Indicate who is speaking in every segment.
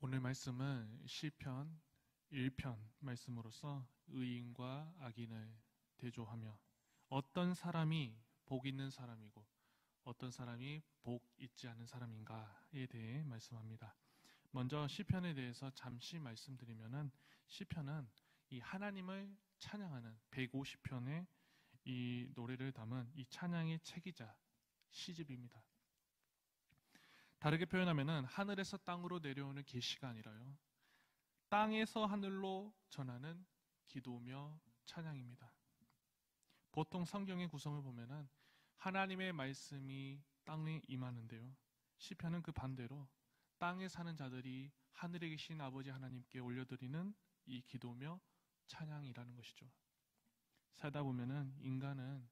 Speaker 1: 오늘 말씀은 시편 1편 말씀으로서 의인과 악인을 대조하며 어떤 사람이 복 있는 사람이고 어떤 사람이 복 있지 않은 사람인가에 대해 말씀합니다. 먼저 시편에 대해서 잠시 말씀드리면은 시편은 이 하나님을 찬양하는 150편의 이 노래를 담은 이 찬양의 책이자 시집입니다. 다르게 표현하면은 하늘에서 땅으로 내려오는 계시가 아니라요, 땅에서 하늘로 전하는 기도며 찬양입니다. 보통 성경의 구성을 보면은 하나님의 말씀이 땅에 임하는데요, 시편은 그 반대로 땅에 사는 자들이 하늘에 계신 아버지 하나님께 올려드리는 이 기도며 찬양이라는 것이죠. 살다 보면은 인간은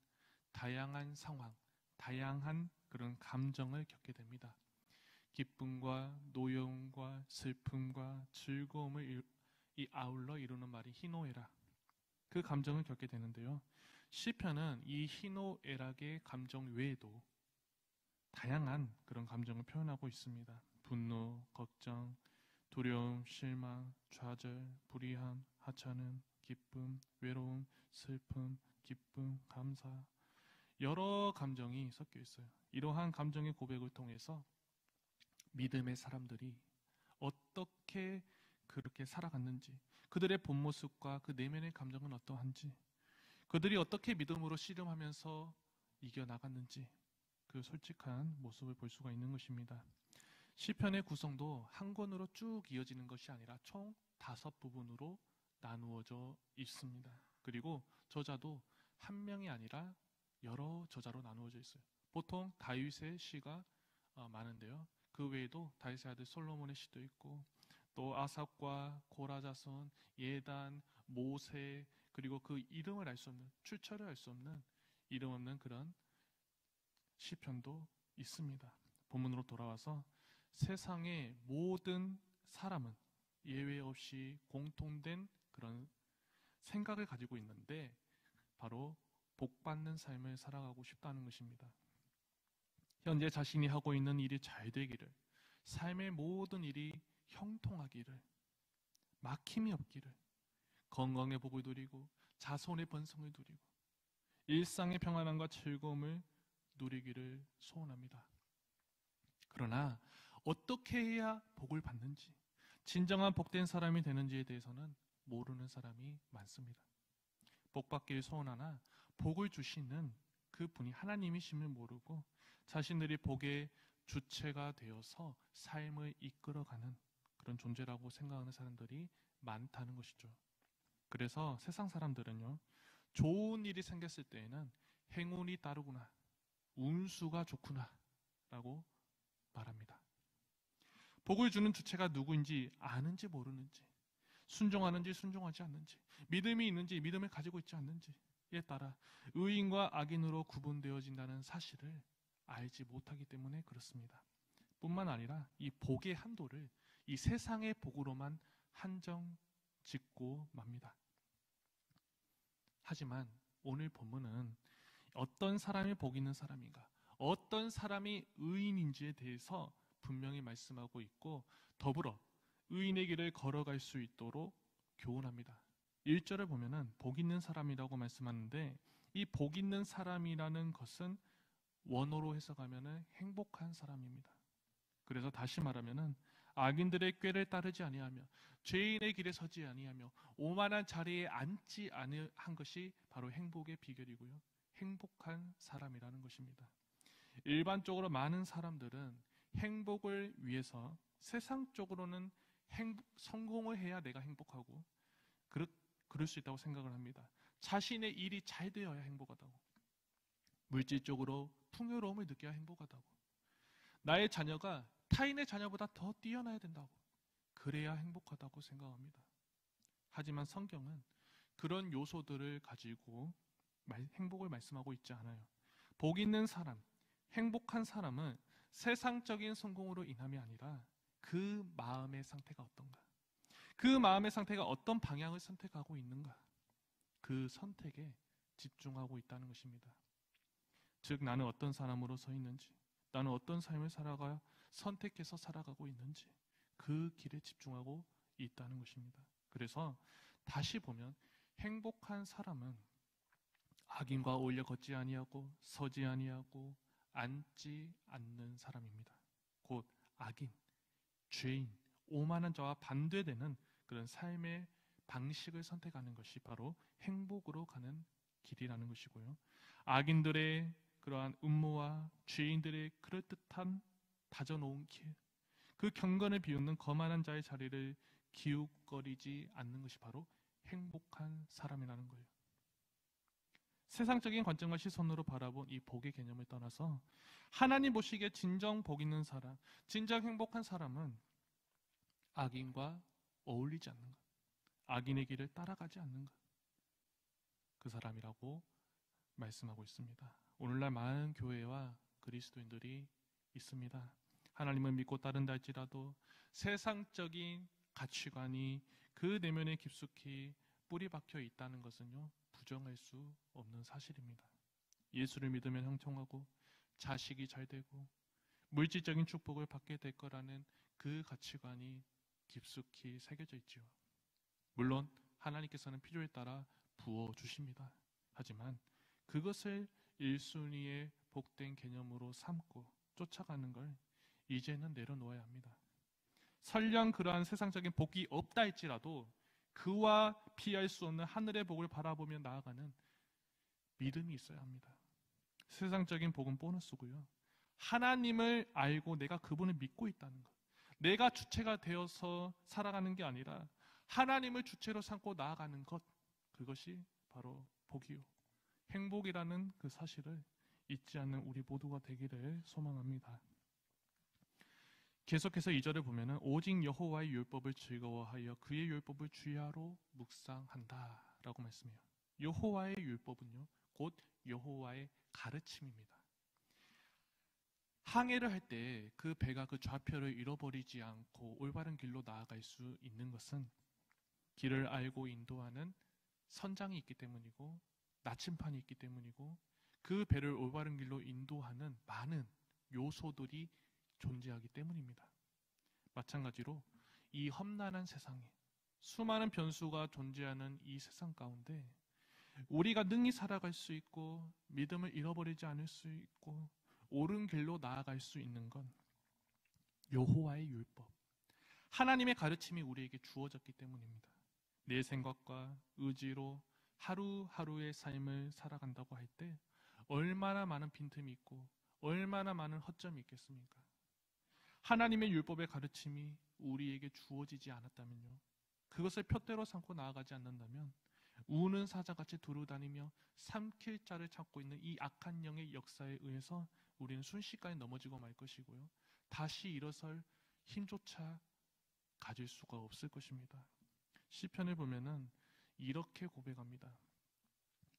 Speaker 1: 다양한 상황, 다양한 그런 감정을 겪게 됩니다. 기쁨과 노여움과 슬픔과 즐거움을 아울러 이루는 말이 희노애락, 그 감정을 겪게 되는데요, 시편은 이 희노애락의 감정 외에도 다양한 그런 감정을 표현하고 있습니다. 분노, 걱정, 두려움, 실망, 좌절, 불의함, 하찮음, 기쁨, 외로움, 슬픔, 기쁨, 감사, 여러 감정이 섞여 있어요. 이러한 감정의 고백을 통해서 믿음의 사람들이 어떻게 그렇게 살아갔는지, 그들의 본 모습과 그 내면의 감정은 어떠한지, 그들이 어떻게 믿음으로 씨름하면서 이겨나갔는지, 그 솔직한 모습을 볼 수가 있는 것입니다. 시편의 구성도 한 권으로 쭉 이어지는 것이 아니라 총 5부분으로 나누어져 있습니다. 그리고 저자도 한 명이 아니라 여러 저자로 나누어져 있어요. 보통 다윗의 시가 많은데요, 그 외에도 다윗의 아들 솔로몬의 시도 있고, 또 아삽과 고라자손, 예단, 모세, 그리고 그 이름을 알 수 없는, 출처를 알 수 없는 이름 없는 그런 시편도 있습니다. 본문으로 돌아와서 세상의 모든 사람은 예외 없이 공통된 그런 생각을 가지고 있는데, 바로 복받는 삶을 살아가고 싶다는 것입니다. 현재 자신이 하고 있는 일이 잘 되기를, 삶의 모든 일이 형통하기를, 막힘이 없기를, 건강의 복을 누리고 자손의 번성을 누리고 일상의 평안함과 즐거움을 누리기를 소원합니다. 그러나 어떻게 해야 복을 받는지, 진정한 복된 사람이 되는지에 대해서는 모르는 사람이 많습니다. 복 받기를 소원하나 복을 주시는 그 분이 하나님이심을 모르고 자신들이 복의 주체가 되어서 삶을 이끌어가는 그런 존재라고 생각하는 사람들이 많다는 것이죠. 그래서 세상 사람들은요, 좋은 일이 생겼을 때에는 행운이 따르구나, 운수가 좋구나 라고 말합니다. 복을 주는 주체가 누구인지 아는지 모르는지, 순종하는지 순종하지 않는지, 믿음이 있는지 믿음을 가지고 있지 않는지에 따라 의인과 악인으로 구분되어진다는 사실을 알지 못하기 때문에 그렇습니다. 뿐만 아니라 이 복의 한도를 이 세상의 복으로만 한정 짓고 맙니다. 하지만 오늘 본문은 어떤 사람이 복 있는 사람인가, 어떤 사람이 의인인지에 대해서 분명히 말씀하고 있고, 더불어 의인의 길을 걸어갈 수 있도록 교훈합니다. 1절을 보면은 복 있는 사람이라고 말씀하는데, 이 복 있는 사람이라는 것은 원어로 해석하면은 행복한 사람입니다. 그래서 다시 말하면은 악인들의 꾀를 따르지 아니하며 죄인의 길에 서지 아니하며 오만한 자리에 앉지 아니한 것이 바로 행복의 비결이고요, 행복한 사람이라는 것입니다. 일반적으로 많은 사람들은 행복을 위해서 세상적으로는 성공을 해야 내가 행복하고 그럴 수 있다고 생각을 합니다. 자신의 일이 잘 되어야 행복하다고, 물질적으로 풍요로움을 느껴야 행복하다고, 나의 자녀가 타인의 자녀보다 더 뛰어나야 된다고, 그래야 행복하다고 생각합니다. 하지만 성경은 그런 요소들을 가지고 행복을 말씀하고 있지 않아요. 복 있는 사람, 행복한 사람은 세상적인 성공으로 인함이 아니라 그 마음의 상태가 어떤가, 그 마음의 상태가 어떤 방향을 선택하고 있는가, 그 선택에 집중하고 있다는 것입니다. 즉, 나는 어떤 사람으로 서 있는지, 나는 어떤 삶을 살아가 선택해서 살아가고 있는지, 그 길에 집중하고 있다는 것입니다. 그래서 다시 보면 행복한 사람은 악인과 어울려 걷지 아니하고 서지 아니하고 앉지 않는 사람입니다. 곧 악인, 죄인, 오만한 자와 반대되는 그런 삶의 방식을 선택하는 것이 바로 행복으로 가는 길이라는 것이고요. 악인들의 그러한 음모와 죄인들의 그럴듯한 다져놓은 길, 그 경건을 비웃는 거만한 자의 자리를 기웃거리지 않는 것이 바로 행복한 사람이라는 거예요. 세상적인 관점과 시선으로 바라본 이 복의 개념을 떠나서 하나님 보시기에 진정 복 있는 사람, 진정 행복한 사람은 악인과 어울리지 않는 것, 악인의 길을 따라가지 않는 것, 그 사람이라고 말씀하고 있습니다. 오늘날 많은 교회와 그리스도인들이 있습니다. 하나님을 믿고 따른다 할지라도 세상적인 가치관이 그 내면에 깊숙이 뿌리 박혀 있다는 것은요, 부정할 수 없는 사실입니다. 예수를 믿으면 형통하고 자식이 잘 되고 물질적인 축복을 받게 될 거라는 그 가치관이 깊숙이 새겨져 있지요. 물론 하나님께서는 필요에 따라 부어주십니다. 하지만 그것을 1순위의 복된 개념으로 삼고 쫓아가는 걸 이제는 내려놓아야 합니다. 설령 그러한 세상적인 복이 없다 할지라도 그와 피할 수 없는 하늘의 복을 바라보며 나아가는 믿음이 있어야 합니다. 세상적인 복은 보너스고요. 하나님을 알고 내가 그분을 믿고 있다는 것, 내가 주체가 되어서 살아가는 게 아니라 하나님을 주체로 삼고 나아가는 것, 그것이 바로 복이요, 행복이라는 그 사실을 잊지 않는 우리 모두가 되기를 소망합니다. 계속해서 2절을 보면은 오직 여호와의 율법을 즐거워하여 그의 율법을 주야로 묵상한다 라고 말씀해요. 여호와의 율법은요, 곧 여호와의 가르침입니다. 항해를 할 때 그 배가 그 좌표를 잃어버리지 않고 올바른 길로 나아갈 수 있는 것은 길을 알고 인도하는 선장이 있기 때문이고 나침판이 있기 때문이고 그 배를 올바른 길로 인도하는 많은 요소들이 존재하기 때문입니다. 마찬가지로 이 험난한 세상에 수많은 변수가 존재하는 이 세상 가운데 우리가 능히 살아갈 수 있고 믿음을 잃어버리지 않을 수 있고 옳은 길로 나아갈 수 있는 건 여호와의 율법, 하나님의 가르침이 우리에게 주어졌기 때문입니다. 내 생각과 의지로 하루하루의 삶을 살아간다고 할 때 얼마나 많은 빈틈이 있고 얼마나 많은 허점이 있겠습니까? 하나님의 율법의 가르침이 우리에게 주어지지 않았다면요, 그것을 푯대로 삼고 나아가지 않는다면 우는 사자같이 두루다니며 삼킬 자를 찾고 있는 이 악한 영의 역사에 의해서 우리는 순식간에 넘어지고 말 것이고요, 다시 일어설 힘조차 가질 수가 없을 것입니다. 시편을 보면은 이렇게 고백합니다.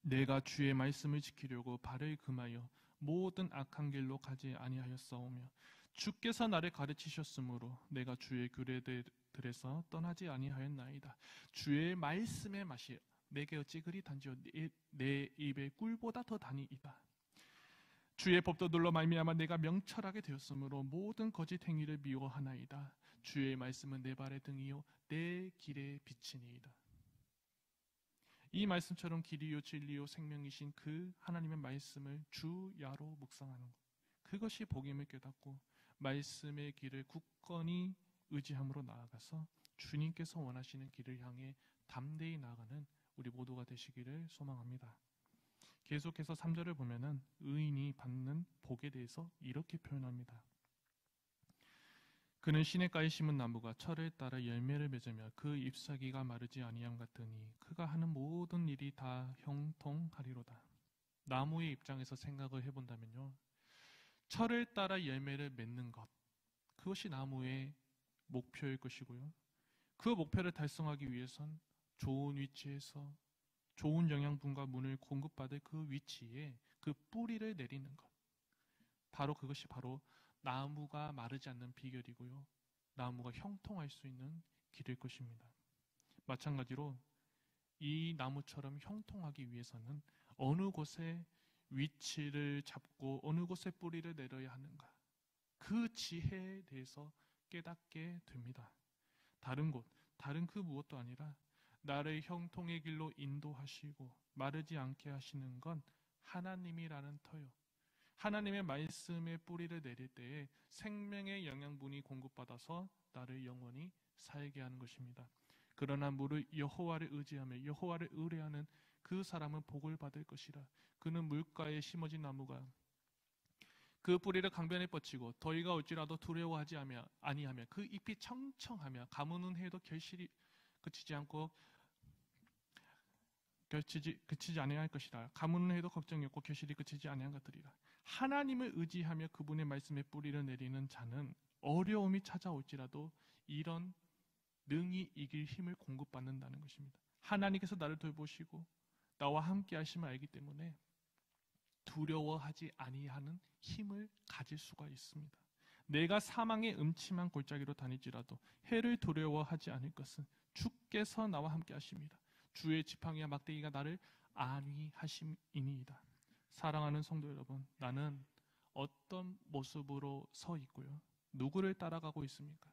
Speaker 1: 내가 주의 말씀을 지키려고 발을 금하여 모든 악한 길로 가지 아니하였사오며 주께서 나를 가르치셨으므로 내가 주의 규례들에서 떠나지 아니하였나이다. 주의 말씀의 맛이 내게 어찌 그리 단지요 내 입에 꿀보다 더 다니이다. 주의 법도들로 말미암아 내가 명철하게 되었으므로 모든 거짓 행위를 미워하나이다. 주의 말씀은 내 발의 등이요 내 길의 빛이니이다. 이 말씀처럼 길이요 진리요 생명이신 그 하나님의 말씀을 주야로 묵상하는 것, 그것이 복임을 깨닫고 말씀의 길을 굳건히 의지함으로 나아가서 주님께서 원하시는 길을 향해 담대히 나아가는 우리 모두가 되시기를 소망합니다. 계속해서 3절을 보면은 의인이 받는 복에 대해서 이렇게 표현합니다. 그는 시냇가에 심은 나무가 철을 따라 열매를 맺으며 그 잎사귀가 마르지 아니함 같으니 그가 하는 모든 일이 다 형통하리로다. 나무의 입장에서 생각을 해본다면요, 철을 따라 열매를 맺는 것, 그것이 나무의 목표일 것이고요, 그 목표를 달성하기 위해선 좋은 위치에서 좋은 영양분과 물을 공급받을 그 위치에 그 뿌리를 내리는 것, 바로 그것이 바로 나무가 마르지 않는 비결이고요, 나무가 형통할 수 있는 길일 것입니다. 마찬가지로 이 나무처럼 형통하기 위해서는 어느 곳에 위치를 잡고 어느 곳에 뿌리를 내려야 하는가, 그 지혜에 대해서 깨닫게 됩니다. 다른 곳, 다른 그 무엇도 아니라 나를 형통의 길로 인도하시고 마르지 않게 하시는 건 하나님이라는 터요. 하나님의 말씀에 뿌리를 내릴 때에 생명의 영양분이 공급받아서 나를 영원히 살게 하는 것입니다. 그러나 무릇 여호와를 의지하며 여호와를 의뢰하는 그 사람은 복을 받을 것이라. 그는 물가에 심어진 나무가 그 뿌리를 강변에 뻗치고 더위가 올지라도 두려워하지 아니하며 그 잎이 청청하며 가무는 해도 결실이 그치지 않고 그치지 아니할 것이라. 가무는 해도 걱정이 없고 결실이 그치지 아니한 것들이라. 하나님을 의지하며 그분의 말씀에 뿌리를 내리는 자는 어려움이 찾아올지라도 이런 능히 이길 힘을 공급받는다는 것입니다. 하나님께서 나를 돌보시고 나와 함께 하심을 알기 때문에 두려워하지 아니하는 힘을 가질 수가 있습니다. 내가 사망의 음침한 골짜기로 다닐지라도 해를 두려워하지 않을 것은 주께서 나와 함께 하십니다. 주의 지팡이와 막대기가 나를 안위하심이니이다. 사랑하는 성도 여러분, 나는 어떤 모습으로 서 있고요, 누구를 따라가고 있습니까?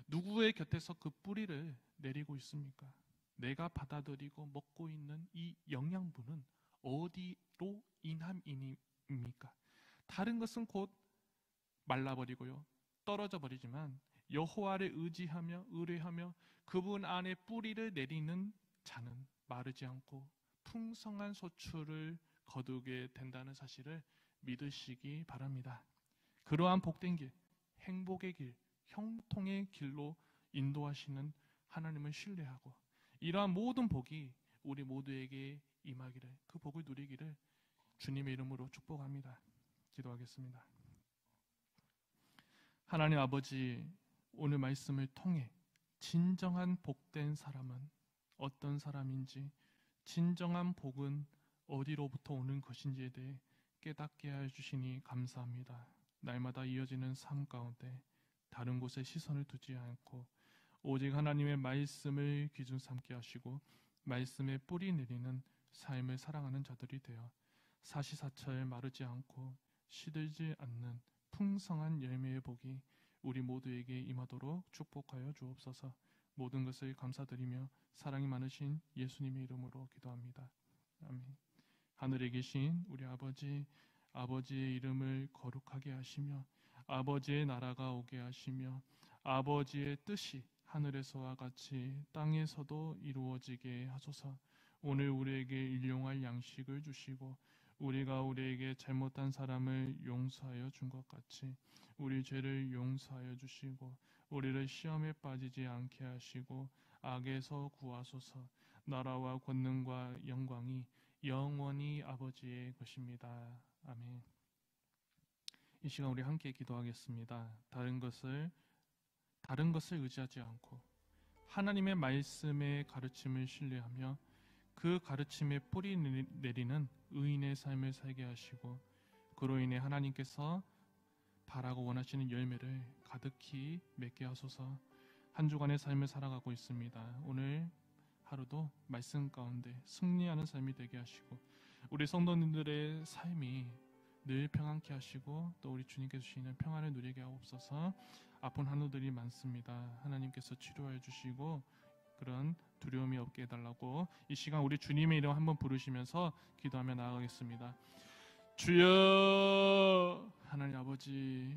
Speaker 1: 누구의 곁에서 그 뿌리를 내리고 있습니까? 내가 받아들이고 먹고 있는 이 영양분은 어디로 인함입니까? 다른 것은 곧 말라버리고요, 떨어져 버리지만 여호와를 의지하며 의뢰하며 그분 안에 뿌리를 내리는 자는 마르지 않고 풍성한 소출을 거두게 된다는 사실을 믿으시기 바랍니다. 그러한 복된 길, 행복의 길, 형통의 길로 인도하시는 하나님을 신뢰하고 이러한 모든 복이 우리 모두에게 임하기를, 그 복을 누리기를 주님의 이름으로 축복합니다. 기도하겠습니다. 하나님 아버지, 오늘 말씀을 통해 진정한 복된 사람은 어떤 사람인지, 진정한 복은 어디로부터 오는 것인지에 대해 깨닫게 해주시니 감사합니다. 날마다 이어지는 삶 가운데 다른 곳에 시선을 두지 않고 오직 하나님의 말씀을 기준 삼게 하시고 말씀에 뿌리 내리는 삶을 살아가는 자들이 되어 사시사철 마르지 않고 시들지 않는 풍성한 열매의 복이 우리 모두에게 임하도록 축복하여 주옵소서. 모든 것을 감사드리며 사랑이 많으신 예수님의 이름으로 기도합니다. 아멘. 하늘에 계신 우리 아버지, 아버지의 이름을 거룩하게 하시며 아버지의 나라가 오게 하시며 아버지의 뜻이 하늘에서와 같이 땅에서도 이루어지게 하소서. 오늘 우리에게 일용할 양식을 주시고 우리가 우리에게 잘못한 사람을 용서하여 준 것 같이 우리 죄를 용서하여 주시고 우리를 시험에 빠지지 않게 하시고 악에서 구하소서. 나라와 권능과 영광이 영원히 아버지의 것입니다. 아멘. 이 시간 우리 함께 기도하겠습니다. 다른 것을 의지하지 않고 하나님의 말씀의 가르침을 신뢰하며 그 가르침에 뿌리 내리는 의인의 삶을 살게 하시고 그로 인해 하나님께서 바라고 원하시는 열매를 가득히 맺게 하소서. 한 주간의 삶을 살아가고 있습니다. 오늘 하루도 말씀 가운데 승리하는 삶이 되게 하시고 우리 성도님들의 삶이 늘 평안케 하시고 또 우리 주님께서 주시는 평안을 누리게 하옵소서. 아픈 한우들이 많습니다. 하나님께서 치료해 주시고 그런 두려움이 없게 해달라고 이 시간 우리 주님의 이름 한번 부르시면서 기도하며 나아가겠습니다. 주여, 하나님 아버지,